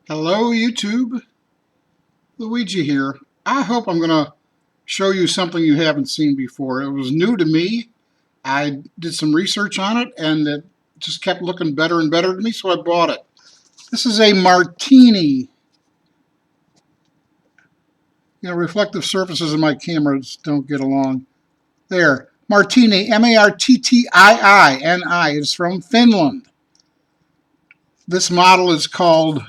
Hello YouTube, Luigi here. I hope I'm going to show you something you haven't seen before. It was new to me. I did some research on it and it just kept looking better and better to me, so I bought it. This is a MARTTIINI. Reflective surfaces in my cameras don't get along. There, MARTTIINI, M-A-R-T-T-I-I-N-I. It's from Finland. This model is called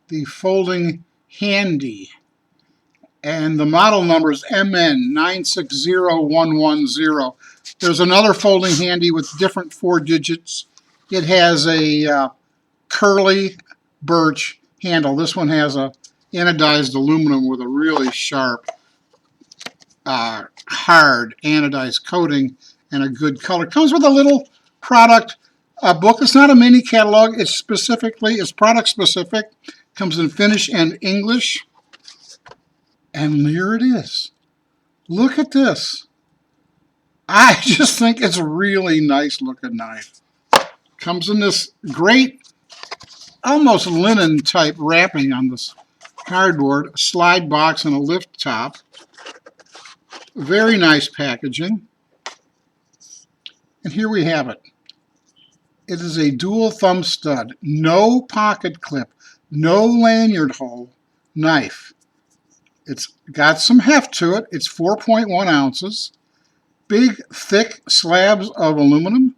the Folding Handy, and the model number is MN960110. There's another folding handy with different 4 digits. It has a curly birch handle. This one has a anodized aluminum with a really sharp, hard anodized coating and a good color. Comes with a little product book. It's not a mini catalog. It's product specific. Comes in Finnish and English. And here it is. Look at this. I just think it's a really nice looking knife. Comes in this great, almost linen type wrapping on this cardboard, a slide box and a lift top. Very nice packaging. And here we have it. It is a dual thumb stud, no pocket clip, no lanyard hole knife. It's got some heft to it. It's 4.1 ounces. Big, thick slabs of aluminum.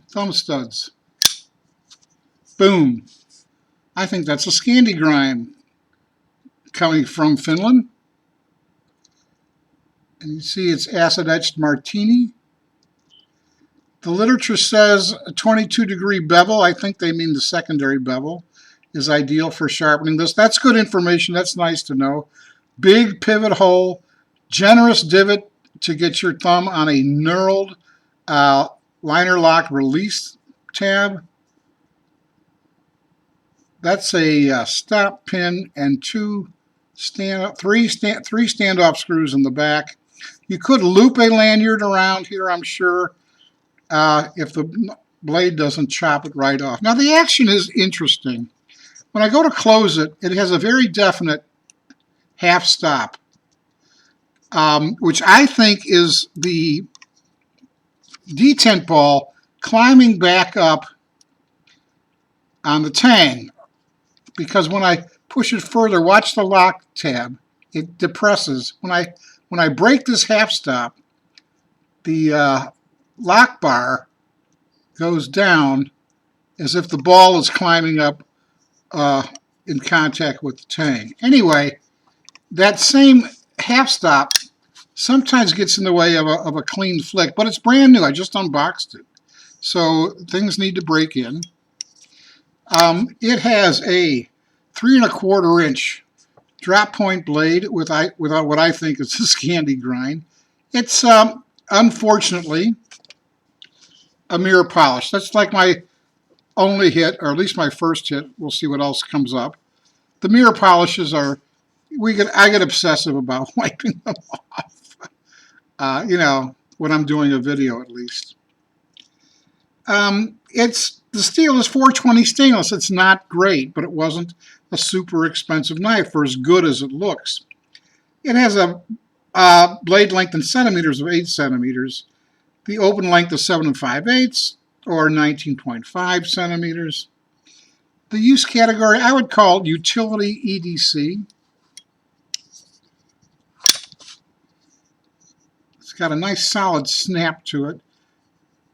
Thumb studs. Boom. I think that's a Skandi-grind coming from Finland. And you see it's acid-etched MARTTIINI. The literature says a 22-degree bevel. I think they mean the secondary bevel is ideal for sharpening this. That's good information. That's nice to know. Big pivot hole, generous divot to get your thumb on a knurled liner lock release tab. That's a stop pin and three standoff screws in the back. You could loop a lanyard around here, I'm sure, if the blade doesn't chop it right off. Now the action is interesting. When I go to close it, it has a very definite half stop, which I think is the detent ball climbing back up on the tang. Because when I push it further, watch the lock tab, it depresses. When I break this half stop, the lock bar goes down as if the ball is climbing up in contact with the tang. Anyway, that same half stop sometimes gets in the way of a clean flick, but it's brand new. I just unboxed it, so things need to break in. It has a 3¼ inch drop point blade with what I think is a Skandi-grind. It's unfortunately a mirror polish. That's like my only hit, or at least my first hit. We'll see what else comes up. The mirror polishes are, I get obsessive about wiping them off. When I'm doing a video at least. The steel is 420 stainless. It's not great, but it wasn't a super expensive knife for as good as it looks. It has a blade length in centimeters of 8 centimeters. The open length is 7 5/8 or 19.5 centimeters. The use category I would call utility EDC. It's got a nice solid snap to it.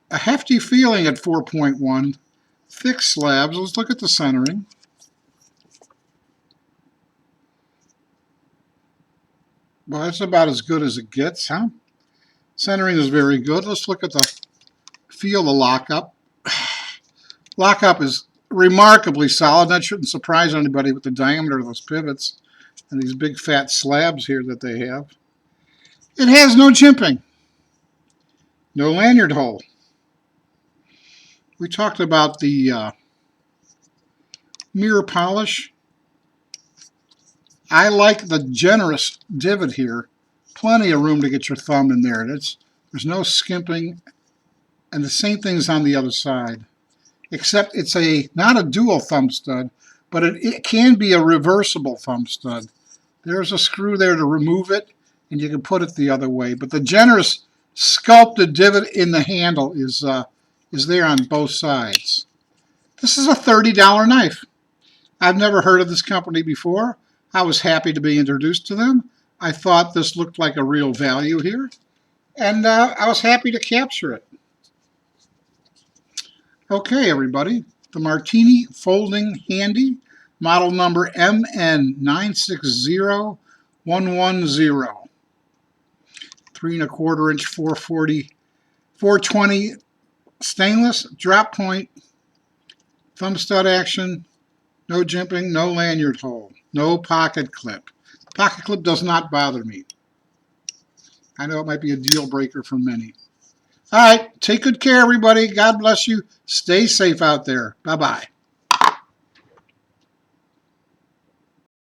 A hefty feeling at 4.1. Thick slabs. Let's look at the centering. Well, that's about as good as it gets, huh? Centering is very good. Let's look at feel the lockup. Lockup is remarkably solid. That shouldn't surprise anybody with the diameter of those pivots and these big fat slabs here that they have. It has no gimping. No lanyard hole. We talked about the mirror polish. I like the generous divot here. Plenty of room to get your thumb in there. There's no skimping, and the same thing's on the other side. except it's not a dual thumb stud, but it can be a reversible thumb stud. There's a screw there to remove it, and you can put it the other way. But the generous sculpted divot in the handle is there on both sides. This is a $30 knife. I've never heard of this company before. I was happy to be introduced to them. I thought this looked like a real value here, and I was happy to capture it. Okay, everybody, the Marttini Folding Handy, model number MN960110. 3¼ inch 420 stainless, drop point, thumb stud action, no jimping, no lanyard hole, no pocket clip. Pocket clip does not bother me. I know it might be a deal breaker for many. All right, take good care, everybody. God bless you. Stay safe out there. Bye-bye.